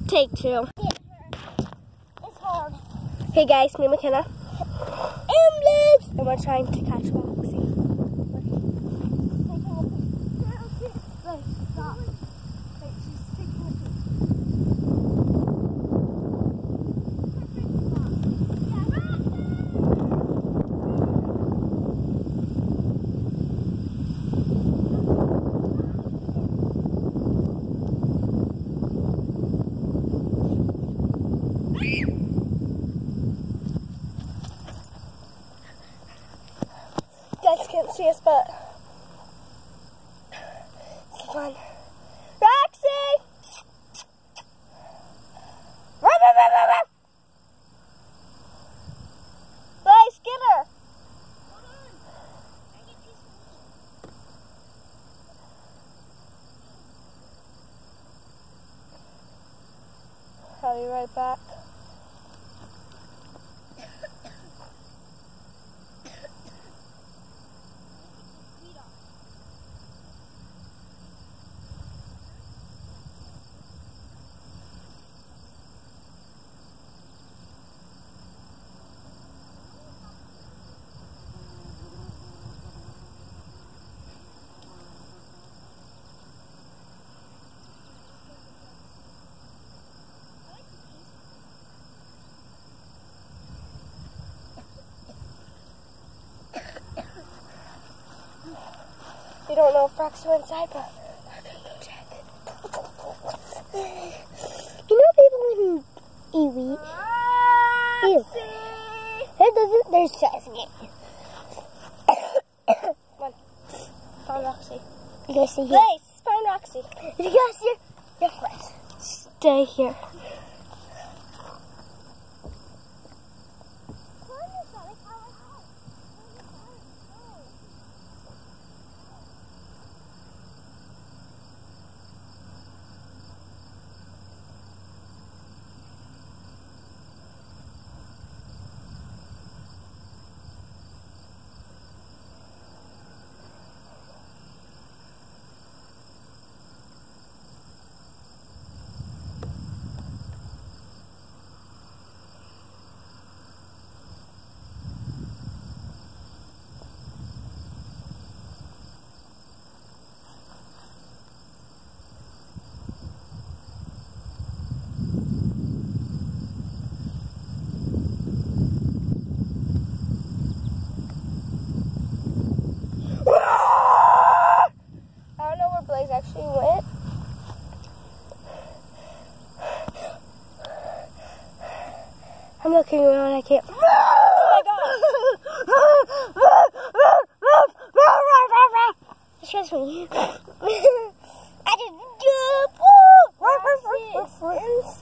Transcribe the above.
Take two. It's hard. Hey guys, me and McKenna. And we're trying to catch Roxy. Stop. Wait, she's taking a pee. You guys can't see us, but it's fun. Roxy! Guys, get her! I'll be right back. We don't know if Roxy went inside, but we're gonna go check. You know people eat wheat? Ew. There's Chesney. Come on. Find Roxy. You guys see here? Grace, find Roxy. You guys see your friends? Stay here. Actually went. I'm looking around, I can't. Oh my god! Excuse me. I just